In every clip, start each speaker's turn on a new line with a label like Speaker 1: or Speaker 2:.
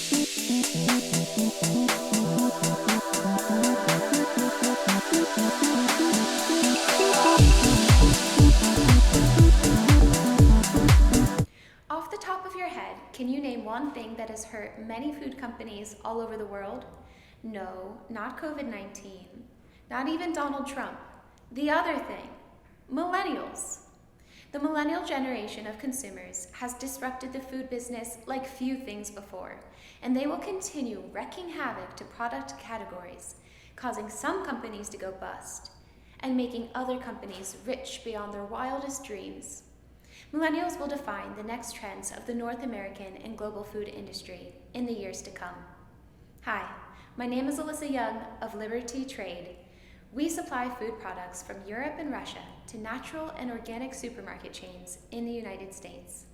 Speaker 1: Off the top of your head, can you name one thing that has hurt many food companies all over the world? No, not COVID-19, not even Donald Trump. The other thing, millennials. The millennial generation of consumers has disrupted the food business like few things before, and they will continue wreaking havoc to product categories, causing some companies to go bust, and making other companies rich beyond their wildest dreams. Millennials will define the next trends of the North American and global food industry in the years to come. Hi, my name is Alissa Young of Liberty Trade. We supply food products from Europe and Russia to natural and organic supermarket chains in the United States.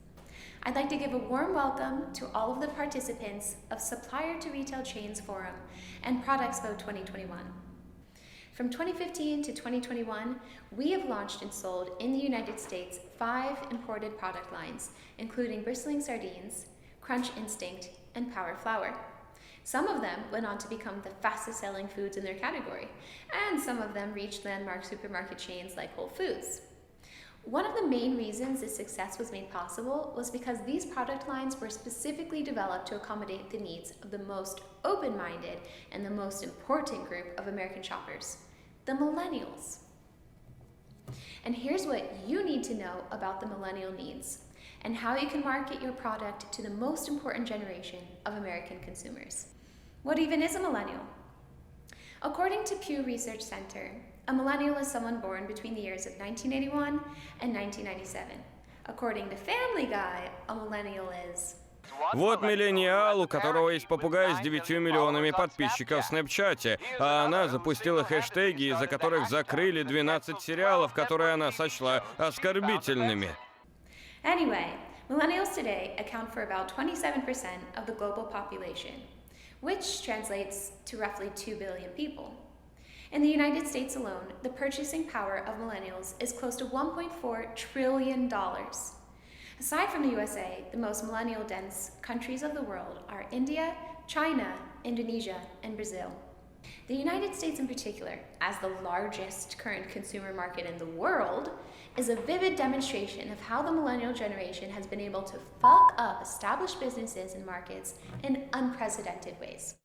Speaker 1: I'd like to give a warm welcome to all of the participants of Supplier to Retail Chains Forum and Productspo 2021. From 2015 to 2021, we have launched and sold in the United States 5 imported product lines, including bristling sardines, Crunch Instinct, and Power Flour. Some of them went on to become the fastest selling foods in their category, and some of them reached landmark supermarket chains like Whole Foods. One of the main reasons this success was made possible was because these product lines were specifically developed to accommodate the needs of the most open-minded and the most important group of American shoppers, the millennials. And here's what you need to know about the millennial needs and how you can market your product to the most important generation of American consumers. What even is a millennial? According to Pew Research Center, a millennial is someone born between the years of 1981 and 1997. According to Family Guy, a millennial is...
Speaker 2: Вот миллениал, у которого есть попугай с 9 миллионами подписчиков в Снэпчате, а она запустила хэштеги, из-за которых закрыли 12 сериалов, которые она сочла оскорбительными.
Speaker 1: Anyway, millennials today account for about 27% of the global population, which translates to roughly 2 billion people. In the United States alone, the purchasing power of millennials is close to $1.4 trillion. Aside from the USA, the most millennial-dense countries of the world are India, China, Indonesia, and Brazil. The United States in particular, as the largest current consumer market in the world, is a vivid demonstration of how the millennial generation has been able to fuck up established businesses and markets in unprecedented ways.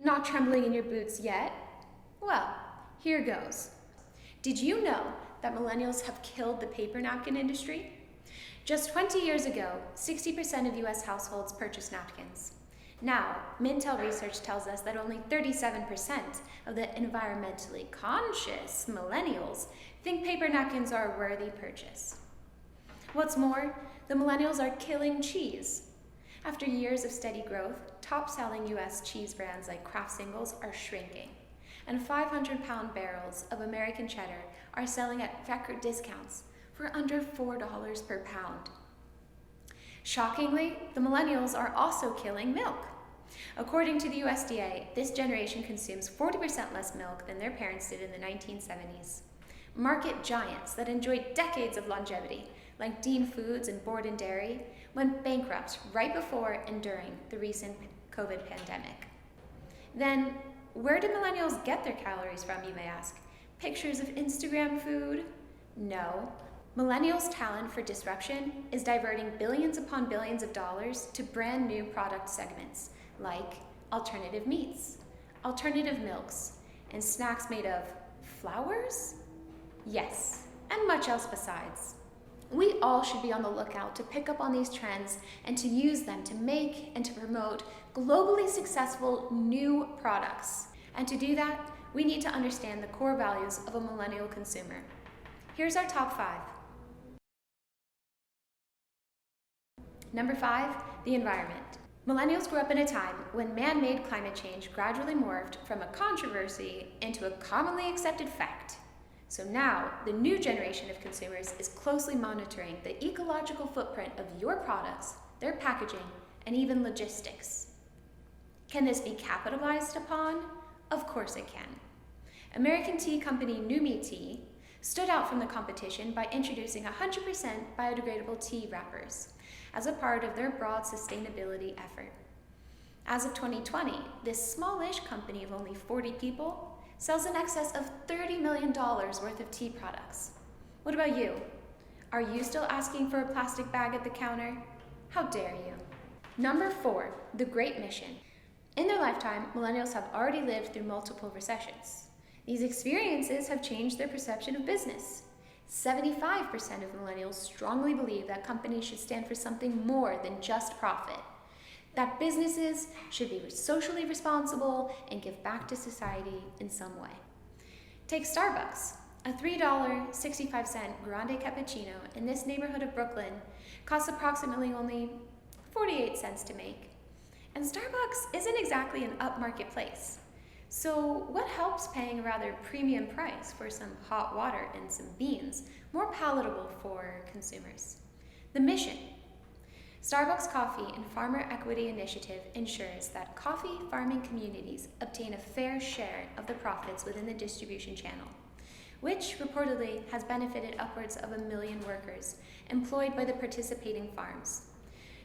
Speaker 1: Not trembling in your boots yet? Well, here goes. Did you know that millennials have killed the paper napkin industry? Just 20 years ago, 60% of US households purchased napkins. Now, Mintel research tells us that only 37% of the environmentally conscious millennials think paper napkins are a worthy purchase. What's more, the millennials are killing cheese. After years of steady growth, top-selling US cheese brands like Kraft Singles are shrinking, and 500-pound barrels of American cheddar are selling at record discounts for under $4 per pound. Shockingly, the millennials are also killing milk. According to the USDA, this generation consumes 40% less milk than their parents did in the 1970s. Market giants that enjoyed decades of longevity, like Dean Foods and Borden Dairy, went bankrupt right before and during the recent COVID pandemic. Then, where do millennials get their calories from, you may ask? Pictures of Instagram food? No. Millennials' talent for disruption is diverting billions upon billions of dollars to brand new product segments like alternative meats, alternative milks, and snacks made of flowers? Yes, and much else besides. We all should be on the lookout to pick up on these trends and to use them to make and to promote globally successful new products. And to do that, we need to understand the core values of a millennial consumer. Here's our top 5. Number 5, the environment. Millennials grew up in a time when man-made climate change gradually morphed from a controversy into a commonly accepted fact. So now, the new generation of consumers is closely monitoring the ecological footprint of your products, their packaging, and even logistics. Can this be capitalized upon? Of course it can. American tea company NEWME Tea stood out from the competition by introducing 100% biodegradable tea wrappers as a part of their broad sustainability effort. As of 2020, this smallish company of only 40 people sells in excess of $30 million worth of tea products. What about you? Are you still asking for a plastic bag at the counter? How dare you? Number 4, the Great Mission. In their lifetime, millennials have already lived through multiple recessions. These experiences have changed their perception of business. 75% of millennials strongly believe that companies should stand for something more than just profit. That businesses should be socially responsible and give back to society in some way. Take Starbucks. A $3.65 grande cappuccino in this neighborhood of Brooklyn costs approximately only 48 cents to make. And Starbucks isn't exactly an upmarket place. So what helps paying a rather premium price for some hot water and some beans more palatable for consumers? The mission. Starbucks Coffee and Farmer Equity Initiative ensures that coffee farming communities obtain a fair share of the profits within the distribution channel, which reportedly has benefited upwards of 1 million workers employed by the participating farms.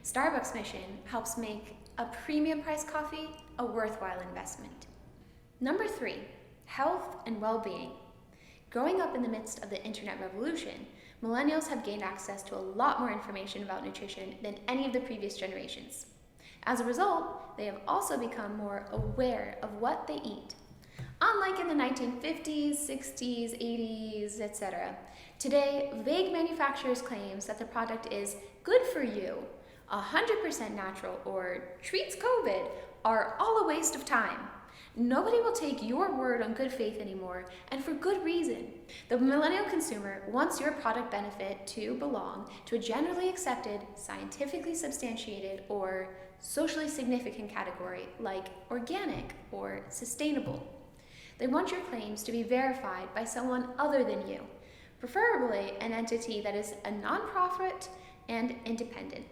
Speaker 1: Starbucks' mission helps make a premium priced coffee a worthwhile investment. Number 3, health and well-being. Growing up in the midst of the internet revolution, millennials have gained access to a lot more information about nutrition than any of the previous generations. As a result, they have also become more aware of what they eat. Unlike in the 1950s, 60s, 80s, etc., today, vague manufacturers' claims that the product is good for you, 100% natural, or treats COVID are all a waste of time. Nobody will take your word on good faith anymore, and for good reason. The millennial consumer wants your product benefit to belong to a generally accepted, scientifically substantiated, or socially significant category like organic or sustainable. They want your claims to be verified by someone other than you, preferably an entity that is a nonprofit and independent.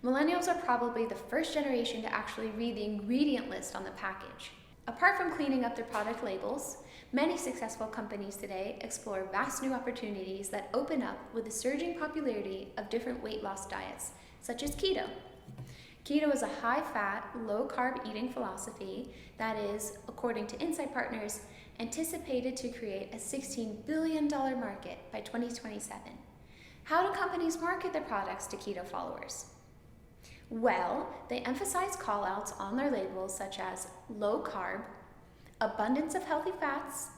Speaker 1: Millennials are probably the first generation to actually read the ingredient list on the package. Apart from cleaning up their product labels, many successful companies today explore vast new opportunities that open up with the surging popularity of different weight loss diets, such as keto. Keto is a high-fat, low-carb eating philosophy that is, according to Insight Partners, anticipated to create a $16 billion market by 2027. How do companies market their products to keto followers? Well, they emphasize call-outs on their labels such as low carb, abundance of healthy fats,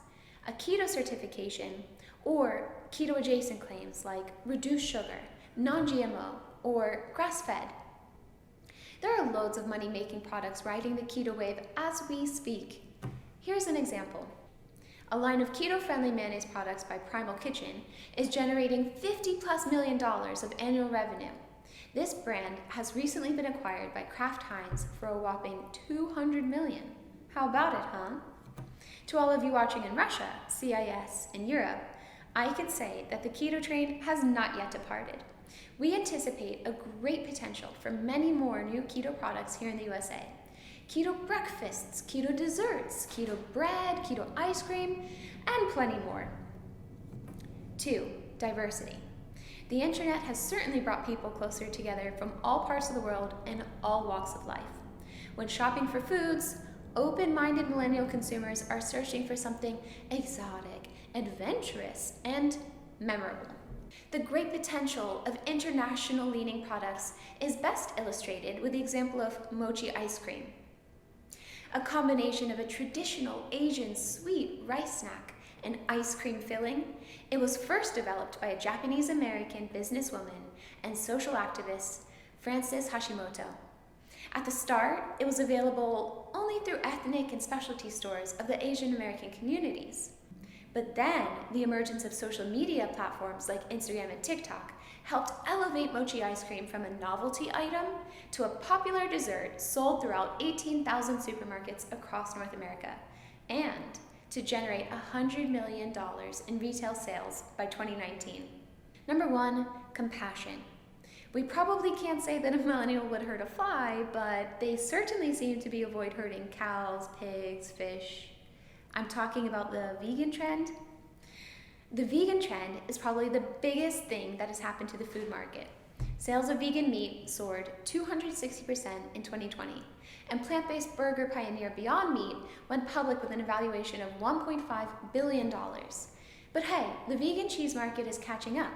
Speaker 1: a keto certification, or keto-adjacent claims like reduced sugar, non-GMO, or grass-fed. There are loads of money-making products riding the keto wave as we speak. Here's an example. A line of keto-friendly mayonnaise products by Primal Kitchen is generating $50+ million of annual revenue. This brand has recently been acquired by Kraft Heinz for a whopping $200 million. How about it, huh? To all of you watching in Russia, CIS, and Europe, I can say that the keto train has not yet departed. We anticipate a great potential for many more new keto products here in the USA. Keto breakfasts, keto desserts, keto bread, keto ice cream, and plenty more. 2, diversity. The internet has certainly brought people closer together from all parts of the world and all walks of life. When shopping for foods, open-minded millennial consumers are searching for something exotic, adventurous, and memorable. The great potential of international-leaning products is best illustrated with the example of mochi ice cream. A combination of a traditional Asian sweet rice snack and ice cream filling, it was first developed by a Japanese-American businesswoman and social activist, Frances Hashimoto. At the start, it was available only through ethnic and specialty stores of the Asian American communities. But then, the emergence of social media platforms like Instagram and TikTok helped elevate mochi ice cream from a novelty item to a popular dessert sold throughout 18,000 supermarkets across North America, and to generate $100 million in retail sales by 2019. Number 1, compassion. We probably can't say that a millennial would hurt a fly, but they certainly seem to avoid hurting cows, pigs, fish. I'm talking about the vegan trend. The vegan trend is probably the biggest thing that has happened to the food market. Sales of vegan meat soared 260% in 2020, and plant-based burger pioneer Beyond Meat went public with an evaluation of $1.5 billion. But hey, the vegan cheese market is catching up.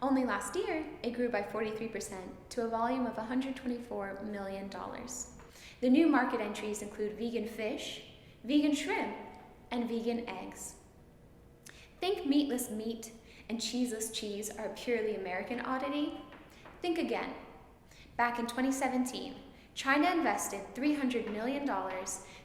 Speaker 1: Only last year, it grew by 43% to a volume of $124 million. The new market entries include vegan fish, vegan shrimp, and vegan eggs. Think meatless meat and cheeseless cheese are a purely American oddity? Think again. Back in 2017, China invested $300 million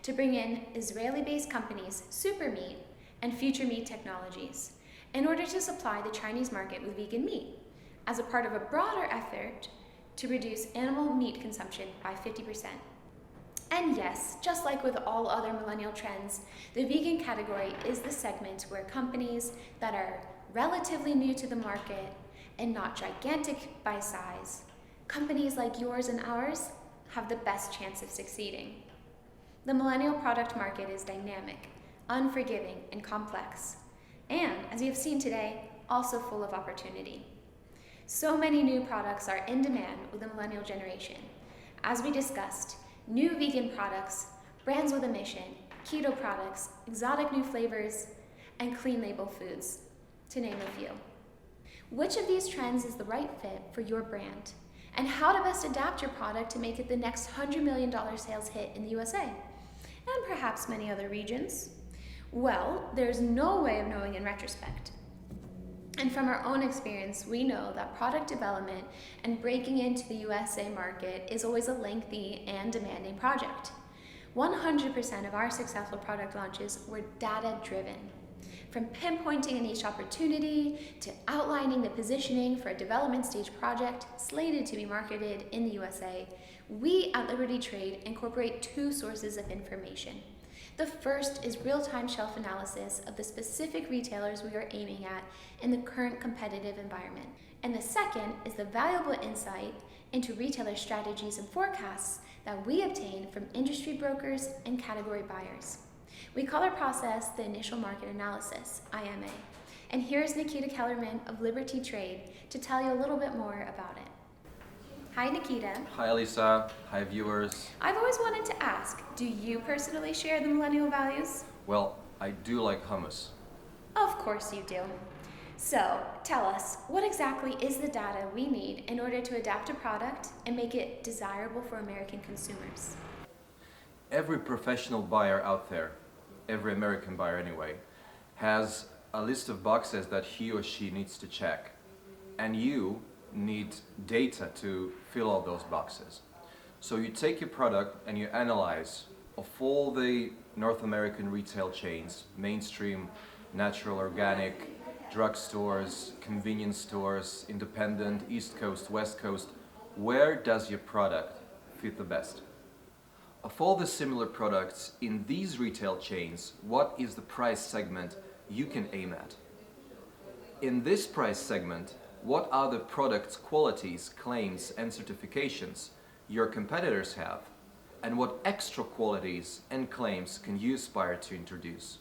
Speaker 1: to bring in Israeli-based companies Supermeat and Future Meat Technologies in order to supply the Chinese market with vegan meat as a part of a broader effort to reduce animal meat consumption by 50%. And yes, just like with all other millennial trends, the vegan category is the segment where companies that are relatively new to the market and not gigantic by size, companies like yours and ours have the best chance of succeeding. The millennial product market is dynamic, unforgiving, and complex, and as you have seen today, also full of opportunity. So many new products are in demand with the millennial generation. As we discussed, new vegan products, brands with a mission, keto products, exotic new flavors, and clean label foods, to name a few. Which of these trends is the right fit for your brand? And how to best adapt your product to make it the next $100 million sales hit in the USA? And perhaps many other regions? Well, there's no way of knowing in retrospect. And from our own experience, we know that product development and breaking into the USA market is always a lengthy and demanding project. 100% of our successful product launches were data-driven. From pinpointing a niche opportunity to outlining the positioning for a development stage project slated to be marketed in the USA, we at Liberty Trade incorporate two sources of information. The first is real-time shelf analysis of the specific retailers we are aiming at in the current competitive environment. And the second is the valuable insight into retailer strategies and forecasts that we obtain from industry brokers and category buyers. We call our process the initial market analysis, IMA. And here's Nikita Kellerman of Liberty Trade to tell you a little bit more about it. Hi, Nikita.
Speaker 3: Hi, Alisa. Hi, viewers.
Speaker 1: I've always wanted to ask, do you personally share the millennial values?
Speaker 3: Well, I do like hummus.
Speaker 1: Of course you do. So, tell us, what exactly is the data we need in order to adapt a product and make it desirable for American consumers?
Speaker 3: Every professional buyer out there, every American buyer anyway, has a list of boxes that he or she needs to check. And you need data to fill all those boxes. So you take your product and you analyze of all the North American retail chains, mainstream, natural, organic, drugstores, convenience stores, independent, East Coast, West Coast, where does your product fit the best? Of all the similar products in these retail chains, what is the price segment you can aim at? In this price segment, what are the product's qualities, claims, and certifications your competitors have? And what extra qualities and claims can you aspire to introduce?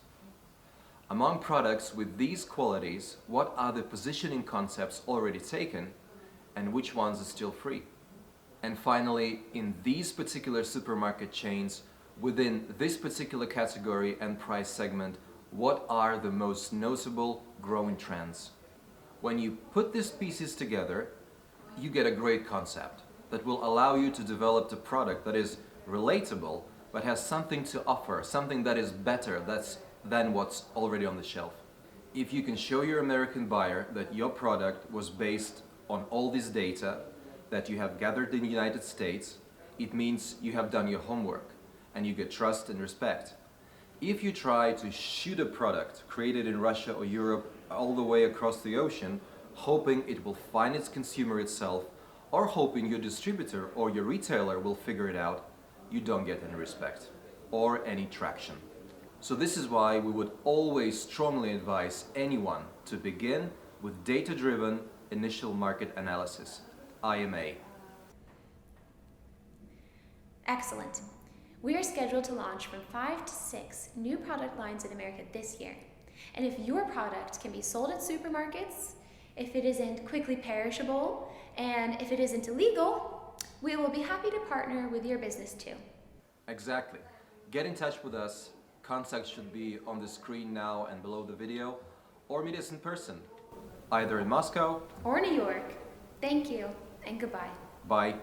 Speaker 3: Among products with these qualities, what are the positioning concepts already taken and which ones are still free? And finally, in these particular supermarket chains, within this particular category and price segment, what are the most noticeable growing trends? When you put these pieces together, you get a great concept that will allow you to develop a product that is relatable, but has something to offer, something that is better than what's already on the shelf. If you can show your American buyer that your product was based on all this data that you have gathered in the United States, it means you have done your homework and you get trust and respect. If you try to shoot a product created in Russia or Europe all the way across the ocean, hoping it will find its consumer itself, or hoping your distributor or your retailer will figure it out, you don't get any respect or any traction. So this is why we would always strongly advise anyone to begin with data-driven initial market analysis, IMA.
Speaker 1: Excellent. We are scheduled to launch from 5 to 6 new product lines in America this year. And if your product can be sold at supermarkets, if it isn't quickly perishable, And if it isn't illegal, we will be happy to partner with your business too.
Speaker 3: Exactly. Get in touch with us. Contacts should be on the screen now and below the video, or meet us in person, either in Moscow
Speaker 1: or New York. Thank you and goodbye.
Speaker 3: Bye.